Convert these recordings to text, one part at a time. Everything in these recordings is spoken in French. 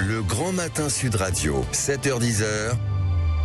Le Grand Matin Sud Radio, 7h-10h.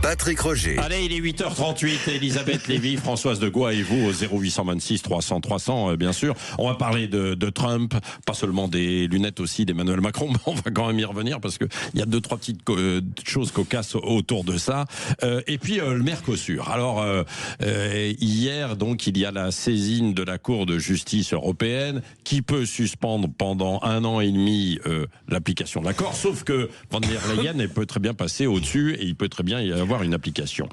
Patrick Roger. Allez, il est 8h38. Elisabeth Lévy, Françoise de Gois et vous au 0826 300 300, bien sûr. On va parler de Trump, pas seulement des lunettes aussi d'Emmanuel Macron, mais on va quand même y revenir parce que il y a 2-3 petites choses cocasses autour de ça. Et puis le Mercosur. Alors hier, donc, il y a la saisine de la Cour de justice européenne qui peut suspendre pendant 1 an et demi l'application de l'accord. Sauf que Van der Leyen, elle peut très bien passer au-dessus et il peut très bien y avoir une application.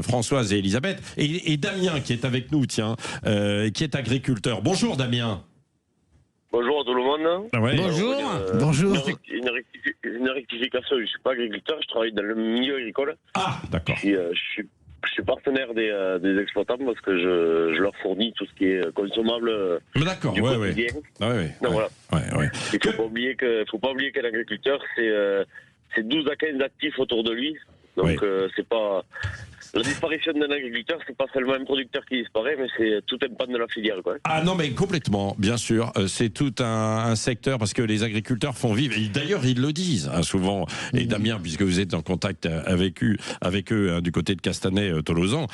Françoise et Elisabeth et Damien qui est avec nous, tiens, qui est agriculteur. Bonjour Damien. Bonjour à tout le monde. Ah ouais. Bonjour. Bonjour. Une rectification, je ne suis pas agriculteur, je travaille dans le milieu agricole. Ah, d'accord. Je suis partenaire des exploitants parce que je leur fournis tout ce qui est consommable d'accord, du quotidien. Donc voilà. Il ne faut pas oublier qu'un agriculteur, c'est 12 à 15 actifs autour de lui. Donc c'est pas... La disparition d'un agriculteur, c'est pas seulement un producteur qui disparaît, mais c'est tout un pan de la filière, quoi. Ah non, mais complètement, bien sûr. C'est tout un secteur parce que les agriculteurs font vivre. Et d'ailleurs, ils le disent souvent. Et Damien, puisque vous êtes en contact avec eux du côté de Castanet-Tolosan,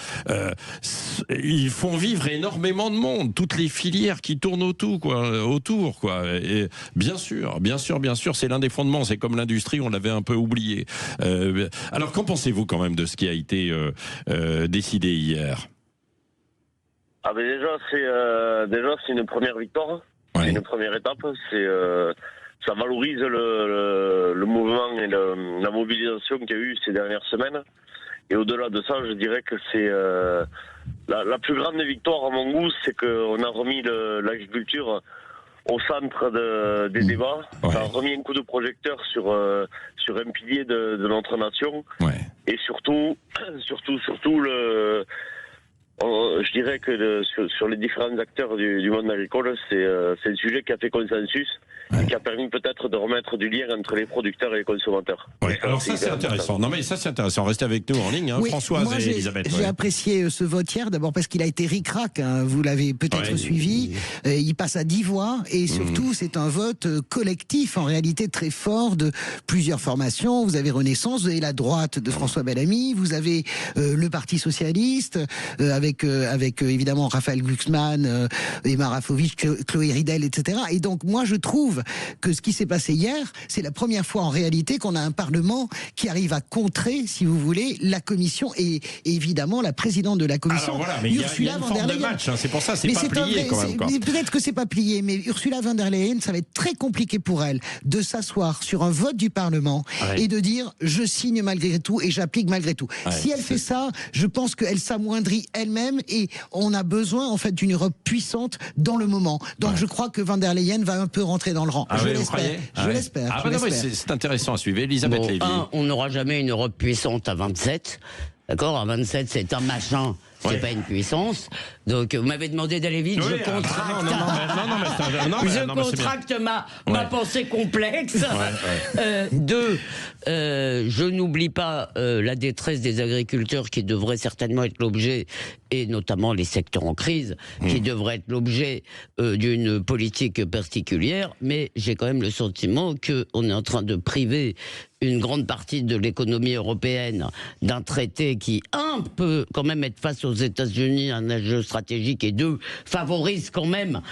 ils font vivre énormément de monde. Toutes les filières qui tournent autour, quoi. Et bien sûr, c'est l'un des fondements. C'est comme l'industrie, on l'avait un peu oublié. Alors, qu'en pensez-vous quand même de ce qui a été décidé hier? Ah ben déjà c'est une première victoire, c'est une première étape, ça valorise le mouvement et la mobilisation qu'il y a eu ces dernières semaines. Et au-delà de ça, je dirais que c'est la plus grande victoire à mon goût, c'est qu'on a remis l'agriculture au centre des débats. Ça a remis un coup de projecteur sur un pilier de notre nation. Et surtout je dirais que sur les différents acteurs du monde agricole, c'est un sujet qui a fait consensus et qui a permis peut-être de remettre du lien entre les producteurs et les consommateurs. Alors ça c'est intéressant. Non mais ça c'est intéressant. Restez avec nous en ligne, Françoise et Elisabeth. J'ai apprécié ce vote hier, d'abord parce qu'il a été ric-rac, vous l'avez peut-être suivi. Il passe à 10 voix et surtout c'est un vote collectif en réalité très fort de plusieurs formations. Vous avez Renaissance, vous avez la droite de François Bellamy, vous avez le Parti Socialiste avec évidemment Raphaël Glucksmann, Emma Rafovitch, Chloé Ridel, etc. Et donc moi je trouve que ce qui s'est passé hier, c'est la première fois en réalité qu'on a un Parlement qui arrive à contrer, si vous voulez, la Commission et évidemment la présidente de la Commission, mais Ursula von der Leyen. C'est pour ça, c'est pas plié quand même. Peut-être que c'est pas plié, mais Ursula von der Leyen, ça va être très compliqué pour elle de s'asseoir sur un vote du Parlement et de dire je signe malgré tout et j'applique malgré tout. Si elle fait ça, je pense qu'elle s'amoindrit elle-même et on a besoin en fait d'une Europe puissante dans le moment. Donc je crois que von der Leyen va un peu rentrer dans le rang. Je l'espère. C'est intéressant à suivre. Elisabeth Lévy. On n'aura jamais une Europe puissante à 27. D'accord, à 27, c'est un machin. C'est pas une puissance. Donc, vous m'avez demandé d'aller vite, je contracte. Je contracte ma pensée complexe. Deux, je n'oublie pas la détresse des agriculteurs qui devrait certainement être l'objet, et notamment les secteurs en crise, qui devraient être l'objet d'une politique particulière. Mais j'ai quand même le sentiment qu'on est en train de priver une grande partie de l'économie européenne d'un traité qui, un, peut quand même être face aux États-Unis, un enjeu stratégique, et deux, favorise quand même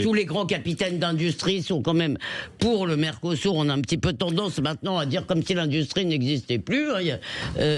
tous les grands capitaines d'industrie sont quand même pour le Mercosur. On a un petit peu tendance maintenant à dire comme si l'industrie n'existait plus.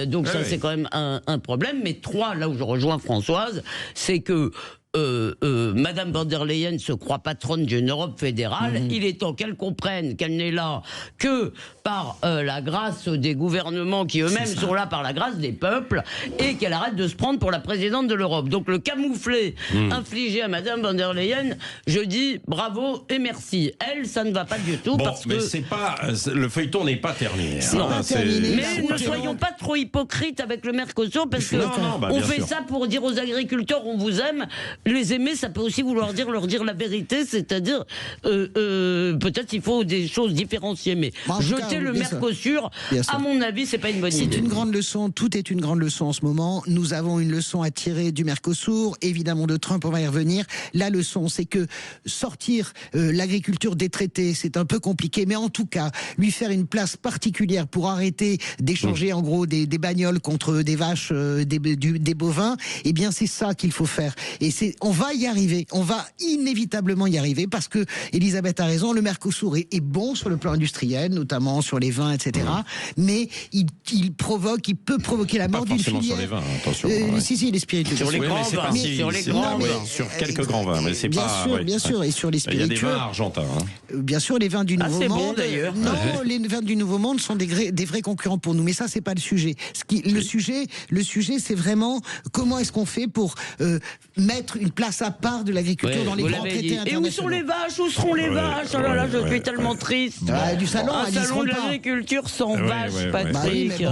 Donc ça, c'est quand même un problème. Mais trois, là où je rejoins Françoise, c'est que Madame von der Leyen se croit patronne d'une Europe fédérale. Il est temps qu'elle comprenne qu'elle n'est là que par la grâce des gouvernements qui eux-mêmes sont là par la grâce des peuples, et qu'elle arrête de se prendre pour la présidente de l'Europe. Donc le camouflet infligé à Madame von der Leyen, je dis bravo et merci. Elle, ça ne va pas du tout. Parce mais que c'est pas, le feuilleton n'est pas terminé. Mais ne soyons pas trop hypocrites avec le Mercosur, parce que on fait ça pour dire aux agriculteurs on vous aime. les aimer, ça peut aussi vouloir dire leur dire la vérité, c'est-à-dire peut-être il faut des choses différenciées, mais jeter le Mercosur, à mon avis, c'est pas une bonne idée. C'est une grande leçon, tout est une grande leçon en ce moment. Nous avons une leçon à tirer du Mercosur, évidemment de Trump, on va y revenir. La leçon, c'est que sortir l'agriculture des traités, c'est un peu compliqué, mais en tout cas, lui faire une place particulière pour arrêter d'échanger en gros des bagnoles contre des vaches, des bovins, eh bien c'est ça qu'il faut faire. Et on va y arriver, on va inévitablement y arriver, parce que Elisabeth a raison, le Mercosur est bon sur le plan industriel, notamment sur les vins, etc. Mais il peut provoquer la mort d'une filière. Sur les vins, attention. Si, les spiritueux. Sur les grands vins, sur quelques grands vins, mais c'est pas. Bien sûr, et sur les spiritueux. Il y a des vins argentins. Bien sûr, les vins du Nouveau Monde. Bon, d'ailleurs. Non, les vins du Nouveau Monde sont des vrais concurrents pour nous, mais ça, c'est pas le sujet. Le sujet, c'est vraiment comment est-ce qu'on fait pour mettre une place à part de l'agriculture dans les grands traités internationaux. Et où sont les vaches? Où seront les vaches? Oh là là, je suis tellement triste. Du salon, un salon de l'agriculture sans vaches, Patrick.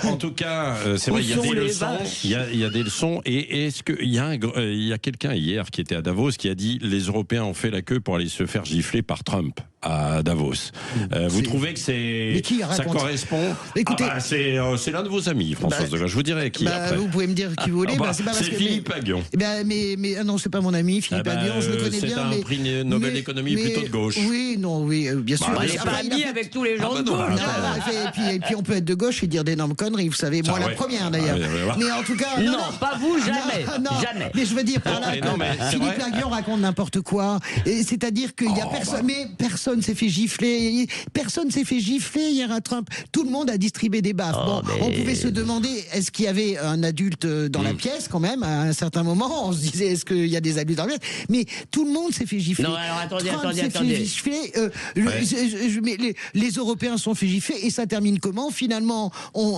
En tout cas, c'est vrai, il y a des leçons. Il y a des leçons. Et est-ce qu'il y a quelqu'un hier qui était à Davos qui a dit les Européens ont fait la queue pour aller se faire gifler par Trump à Davos. Vous trouvez que ça correspond? Écoutez, c'est l'un de vos amis, Françoise Degas. Je vous dirai qui après. Vous pouvez me dire qui vous voulez. C'est Philippe Aghion. Mais non, c'est pas mon ami, Philippe Aghion. Je le connais bien. C'est un prix Nobel d'économie plutôt de gauche. Oui, bien sûr. Il n'est pas ami avec tous les gens de gauche. Et puis on peut être de gauche et dire d'énormes conneries. Vous savez, moi la première d'ailleurs. Mais en tout cas, non, pas vous, jamais. Jamais. Mais je veux dire par là que Philippe Aghion raconte n'importe quoi. C'est-à-dire qu'il y a personne. Mais personne s'est fait gifler. Personne s'est fait gifler hier à Trump. Tout le monde a distribué des baffes. On pouvait se demander est-ce qu'il y avait un adulte dans la pièce quand même à un certain moment. On se disait est-ce qu'il y a des adultes dans la pièce. Mais tout le monde s'est fait gifler. Non, alors attendez. Fait gifler, les Européens sont fait gifler et ça termine comment? Finalement,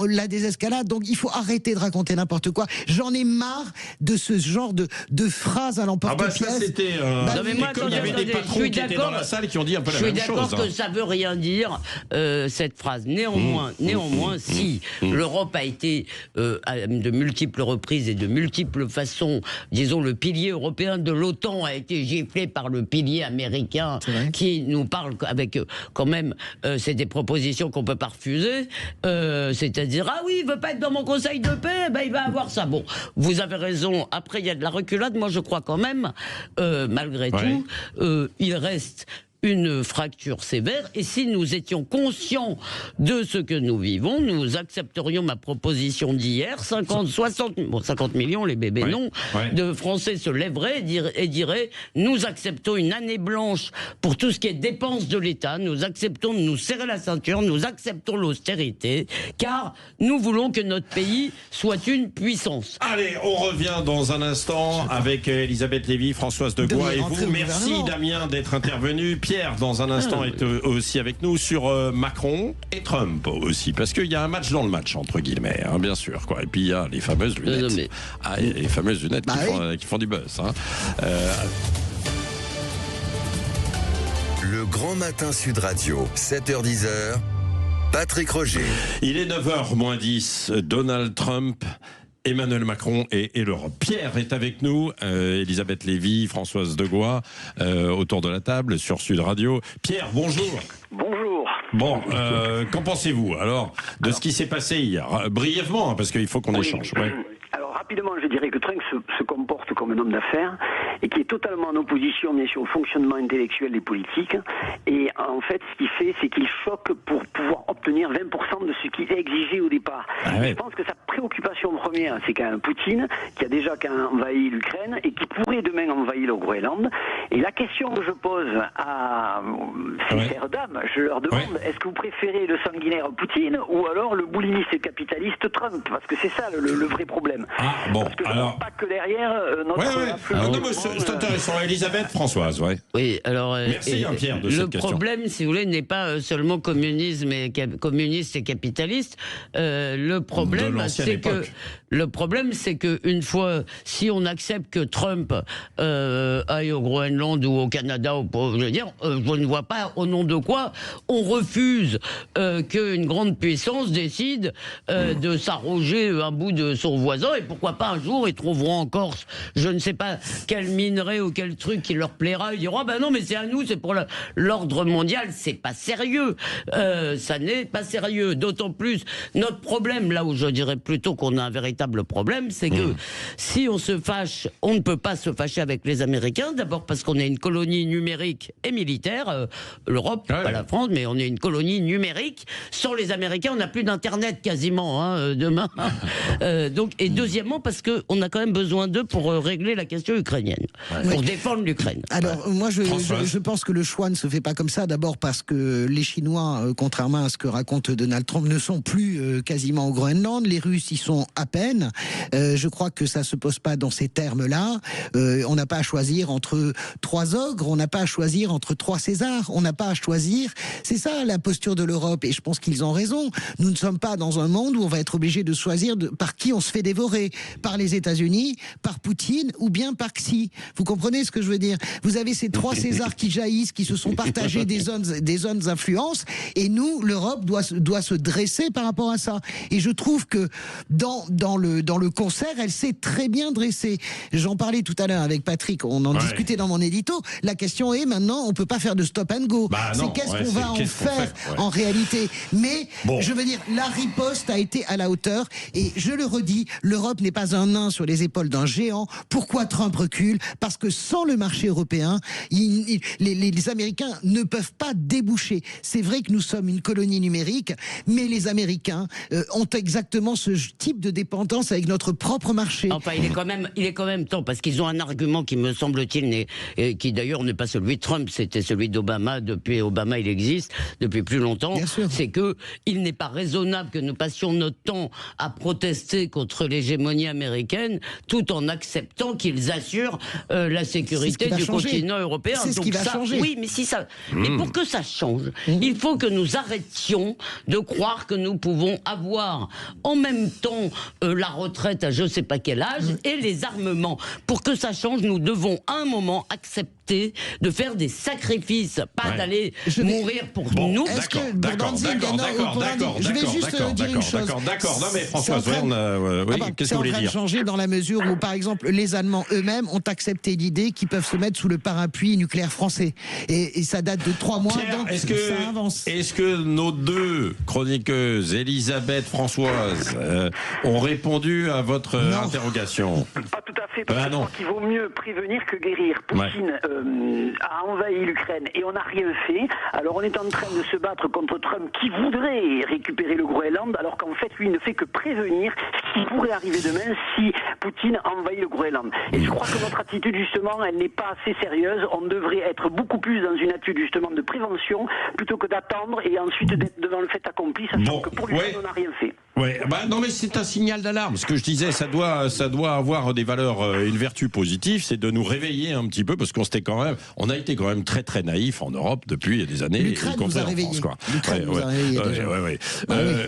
la désescalade. Donc il faut arrêter de raconter n'importe quoi. J'en ai marre de ce genre de phrases à l'emporte-pièce. C'était. Il y avait des patrons qui étaient dans la salle qui ont dit un peu la même chose. Je suis d'accord que ça veut rien dire cette phrase. Néanmoins, si l'Europe a été de multiples reprises et de multiples façons, disons le pilier européen de l'OTAN a été giflé par le pilier américain qui nous parle avec quand même c'est des propositions qu'on peut pas refuser, c'est-à-dire oui il veut pas être dans mon conseil de paix, il va avoir ça. Bon, vous avez raison. Après il y a de la reculade. Moi je crois quand même malgré tout il reste une fracture sévère, et si nous étions conscients de ce que nous vivons, nous accepterions ma proposition d'hier, 50 millions, les bébés de Français se lèveraient et diraient nous acceptons une année blanche pour tout ce qui est dépenses de l'État, nous acceptons de nous serrer la ceinture, nous acceptons l'austérité, car nous voulons que notre pays soit une puissance. Allez, on revient dans un instant avec Elisabeth Lévy, Françoise Degois et vous. Merci Damien d'être intervenu. Pierre, dans un instant, est aussi avec nous sur Macron et Trump aussi, parce qu'il y a un match dans le match, entre guillemets, bien sûr. Et puis il y a les fameuses lunettes. Les fameuses lunettes qui font du buzz. Le Grand Matin Sud Radio, 7h-10h, Patrick Roger. Il est 9h moins 10, Donald Trump, Emmanuel Macron et l'Europe. Pierre est avec nous, Elisabeth Lévy, Françoise Degois, autour de la table sur Sud Radio. Pierre, bonjour. Bonjour. Bon, qu'en pensez-vous alors de ce qui s'est passé hier? Brièvement, parce qu'il faut qu'on échange. Alors rapidement, je dirais que Trump se comporte comme un homme d'affaires et qui est totalement en opposition, bien sûr, au fonctionnement intellectuel des politiques. Et en fait, ce qu'il fait, c'est qu'il choque pour pouvoir obtenir 20% de ce qu'il a exigé au départ. Je pense que sa préoccupation première, c'est quand même Poutine, qui a déjà envahi l'Ukraine et qui pourrait demain envahir le Groenland. Et la question que je pose à ces chères dames, je leur demande, est-ce que vous préférez le sanguinaire Poutine ou alors le bouliniste capitaliste Trump? Parce que c'est ça le vrai problème. Parce que je ne vois pas que derrière c'est intéressant. Elisabeth, Françoise, Oui, alors merci Pierre de cette question. Le problème, si vous voulez, n'est pas seulement communiste et capitaliste. Le problème, c'est que Le problème, c'est qu'une fois, si on accepte que Trump aille au Groenland ou au Canada, je veux dire, je ne vois pas au nom de quoi on refuse qu'une grande puissance décide de s'arroger un bout de son voisin, et pourquoi pas un jour ils trouveront en Corse, je ne sais pas quel minerai ou quel truc qui leur plaira, ils diront ben non mais c'est à nous, c'est pour l'ordre mondial. C'est pas sérieux, ça n'est pas sérieux, d'autant plus notre problème, là où je dirais plutôt qu'on a un véritable problème, c'est que si on se fâche, on ne peut pas se fâcher avec les Américains, d'abord parce qu'on est une colonie numérique et militaire, l'Europe, pas la France, mais on est une colonie numérique. Sans les Américains, on n'a plus d'internet quasiment demain. Donc, et deuxièmement parce qu'on a quand même besoin d'eux pour régler la question ukrainienne, pour défendre l'Ukraine. Alors moi je pense que le choix ne se fait pas comme ça, d'abord parce que les Chinois, contrairement à ce que raconte Donald Trump, ne sont plus quasiment au Groenland, les Russes y sont à peine. Je crois que ça se pose pas dans ces termes-là. On n'a pas à choisir entre 3 ogres, on n'a pas à choisir entre 3 Césars, on n'a pas à choisir. C'est ça la posture de l'Europe, et je pense qu'ils ont raison. Nous ne sommes pas dans un monde où on va être obligé de choisir par qui on se fait dévorer, par les États-Unis, par Poutine ou bien par Xi. Vous comprenez ce que je veux dire? Vous avez ces 3 Césars qui jaillissent, qui se sont partagés des zones d'influence, et nous, l'Europe doit se dresser par rapport à ça. Et je trouve que dans le concert, elle s'est très bien dressée. J'en parlais tout à l'heure avec Patrick, on en discutait dans mon édito. La question est maintenant, on peut pas faire de stop and go. C'est qu'est-ce qu'on va en faire en réalité. Mais je veux dire, la riposte a été à la hauteur, et je le redis, l'Europe n'est pas un nain sur les épaules d'un géant. Pourquoi Trump recule? Parce que sans le marché européen, les Américains ne peuvent pas déboucher. C'est vrai que nous sommes une colonie numérique, mais les Américains ont exactement ce type de dépendance avec notre propre marché. Enfin, il est quand même temps, parce qu'ils ont un argument qui me semble-t-il, qui d'ailleurs n'est pas celui de Trump, c'était celui d'Obama. Depuis Obama, il existe depuis plus longtemps. C'est que il n'est pas raisonnable que nous passions notre temps à protester contre l'hégémonie américaine, tout en acceptant qu'ils assurent la sécurité du continent européen. C'est ce qui va changer. Oui, mais si ça, mais pour que ça change, il faut que nous arrêtions de croire que nous pouvons avoir en même temps la retraite à je ne sais pas quel âge et les armements. Pour que ça change, nous devons à un moment accepter de faire des sacrifices, pas d'aller mourir pour nous. D'accord. Je vais juste dire une chose. D'accord. Non mais Françoise, qu'est-ce que vous voulez dire? C'est en train de changer dans la mesure où, par exemple, les Allemands eux-mêmes ont accepté l'idée qu'ils peuvent se mettre sous le parapluie nucléaire français. Et ça date de 3 mois, Pierre, donc ça avance. Est-ce que nos 2 chroniqueuses, Elisabeth, Françoise, ont répondu à votre interrogation? Pas tout à fait, parce que je crois qu'il vaut mieux prévenir que guérir. Poutine a envahi l'Ukraine et on n'a rien fait. Alors on est en train de se battre contre Trump qui voudrait récupérer le Groenland, alors qu'en fait lui ne fait que prévenir ce qui pourrait arriver demain si Poutine envahit le Groenland. Et je crois que notre attitude justement, elle n'est pas assez sérieuse. On devrait être beaucoup plus dans une attitude justement de prévention plutôt que d'attendre et ensuite d'être devant le fait accompli, sachant que pour l'Ukraine on n'a rien fait. Non mais c'est un signal d'alarme. Ce que je disais, ça doit avoir des valeurs, une vertu positive, c'est de nous réveiller un petit peu, parce on a été quand même très très naïfs en Europe depuis des années. L'Ukraine nous a réveillés.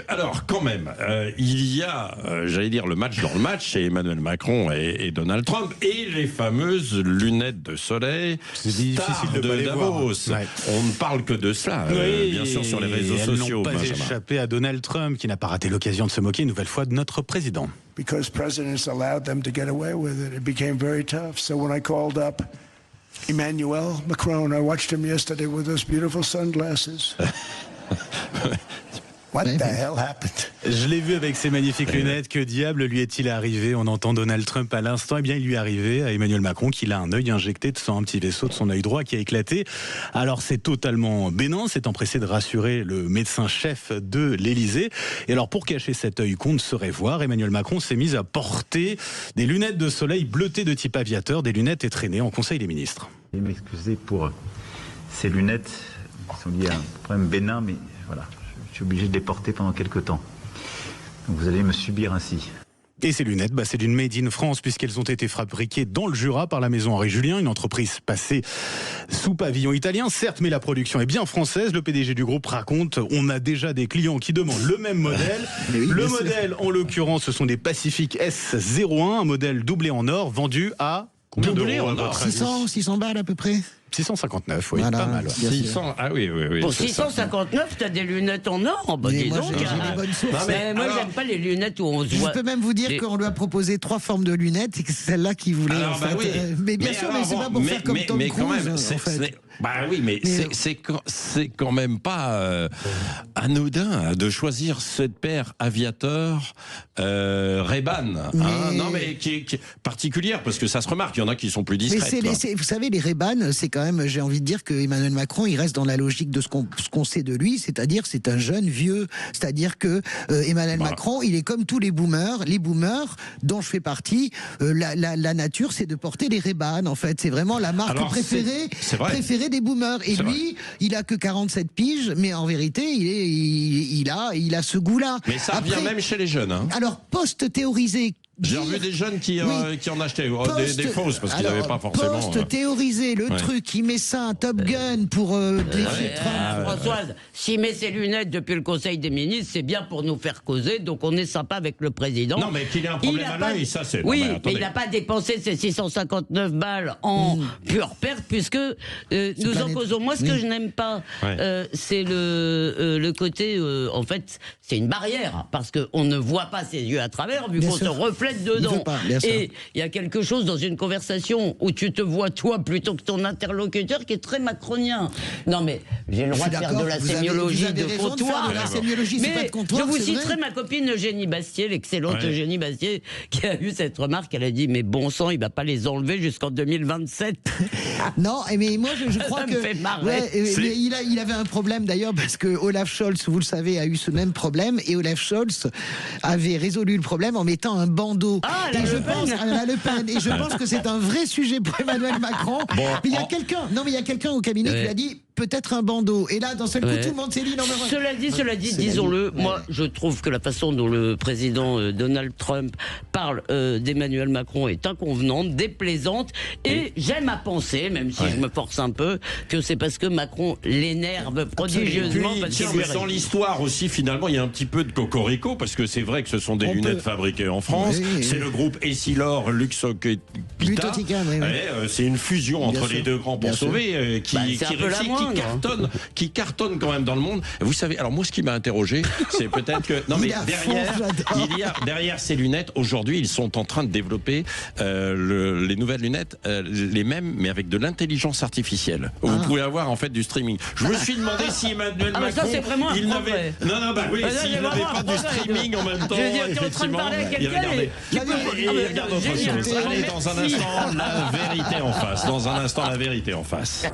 Alors quand même, il y a, j'allais dire, le match dans le match, c'est Emmanuel Macron et Donald Trump, et les fameuses lunettes de soleil, stars de Davos. On ne parle que de cela, bien sûr, sur les réseaux sociaux. Elles n'ont pas échappé à Donald Trump, qui n'a pas raté l'occasion de se moquer une nouvelle fois de notre président. Because presidents allowed them to get away with it, it became very tough. So when I called up Emmanuel Macron, I watched him yesterday with those beautiful sunglasses. What the hell happened? Je l'ai vu avec ses magnifiques lunettes. Que diable lui est-il arrivé? On entend Donald Trump à l'instant. Eh bien, il lui est arrivé à Emmanuel Macron qu'il a un œil injecté de sang, un petit vaisseau de son œil droit qui a éclaté. Alors, c'est totalement bénin. C'est empressé de rassurer le médecin-chef de l'Élysée. Et alors, pour cacher cet œil qu'on ne saurait voir, Emmanuel Macron s'est mis à porter des lunettes de soleil bleutées de type aviateur, des lunettes étrennées en Conseil des ministres. Je vais m'excuser pour ces lunettes qui sont liées à un problème bénin, mais voilà. Je suis obligé de les porter pendant quelques temps. Donc vous allez me subir ainsi. Et ces lunettes, c'est d'une made in France puisqu'elles ont été fabriquées dans le Jura par la maison Henri Julien, une entreprise passée sous pavillon italien, certes, mais la production est bien française. Le PDG du groupe raconte, on a déjà des clients qui demandent le même modèle. Oui, le modèle, en l'occurrence, ce sont des Pacific S01, un modèle doublé en or, vendu à combien d'euros, 600 balles à peu près. 659, oui, voilà, pas mal. 600, ah oui. Pour 659, t'as des lunettes en or. Dis donc, j'ai des bonnes sources. Moi, j'aime pas les lunettes où on se voit. Je peux même vous dire qu'on lui a proposé 3 formes de lunettes et que c'est celle-là qu'il voulait. Alors, mais bien sûr, mais c'est pas pour faire comme Tom Cruise. Quand même, mais c'est quand même pas anodin de choisir cette paire Aviator Ray-Ban. Non, mais qui est particulière parce que ça se remarque. Il y en a qui sont plus discrètes. Vous savez, les Ray-Ban, c'est quand même, j'ai envie de dire que Emmanuel Macron, il reste dans la logique de ce qu'on sait de lui, c'est-à-dire c'est un jeune vieux. C'est-à-dire que Emmanuel Macron, il est comme tous les boomers. Les boomers, dont je fais partie, la nature, c'est de porter les Ray-Ban. En fait, c'est vraiment la marque préférée des boomers. Et lui, il a que 47 piges, mais en vérité, il a ce goût-là. Mais ça revient même chez les jeunes. Alors, post-théorisé. J'ai revu des jeunes qui en achetaient des fausses parce qu'ils n'avaient pas forcément. Post-théorisé, le truc, il met ça un Top Gun pour défier Trump. Françoise, s'il met ses lunettes depuis le Conseil des ministres, c'est bien pour nous faire causer, donc on est sympa avec le président. Non, mais qu'il ait un problème à l'œil, ça c'est. Oui, mais il n'a pas dépensé ses 659 balles en pure perte, puisque nous en causons. Moi, ce que je n'aime pas, c'est le côté. En fait, c'est une barrière, parce qu'on ne voit pas ses yeux à travers, vu qu'on se reflète dedans. Et il y a quelque chose dans une conversation où tu te vois toi plutôt que ton interlocuteur qui est très macronien. Non mais j'ai le droit de faire de la sémiologie de comptoir. Mais je vous citerai ma copine Eugénie Bastier, l'excellente Eugénie Bastier, qui a eu cette remarque. Elle a dit mais bon sang, il va pas les enlever jusqu'en 2027. Non, mais moi je crois que fait marrer. Il avait un problème d'ailleurs parce que Olaf Scholz, vous le savez, a eu ce même problème et Olaf Scholz avait résolu le problème en mettant un bandeau. La Le Pen. Et je pense que c'est un vrai sujet pour Emmanuel Macron. Mais il y a quelqu'un au cabinet qui lui a dit peut-être un bandeau. Et là, d'un seul coup, tout le monde s'est dit non mais. Cela dit, disons-le, moi, je trouve que la façon dont le président Donald Trump parle d'Emmanuel Macron est inconvenante, déplaisante, et j'aime à penser, même si je me force un peu, que c'est parce que Macron l'énerve prodigieusement. Mais dans l'histoire aussi, finalement, il y a un petit peu de cocorico, parce que c'est vrai que ce sont des lunettes fabriquées en France. C'est le groupe Essilor Luxottica. C'est une fusion entre les deux grands pour sauver, qui cartonne quand même dans le monde. Vous savez, alors moi, ce qui m'a interrogé, c'est peut-être que derrière ces lunettes, aujourd'hui, ils sont en train de développer les nouvelles lunettes, les mêmes, mais avec de l'intelligence artificielle. Vous pouvez avoir en fait du streaming. Je me suis demandé si Emmanuel Macron, ça c'est vraiment s'il n'avait pas du streaming en même temps, effectivement, il regardait. Allez, dans un instant, la vérité en face.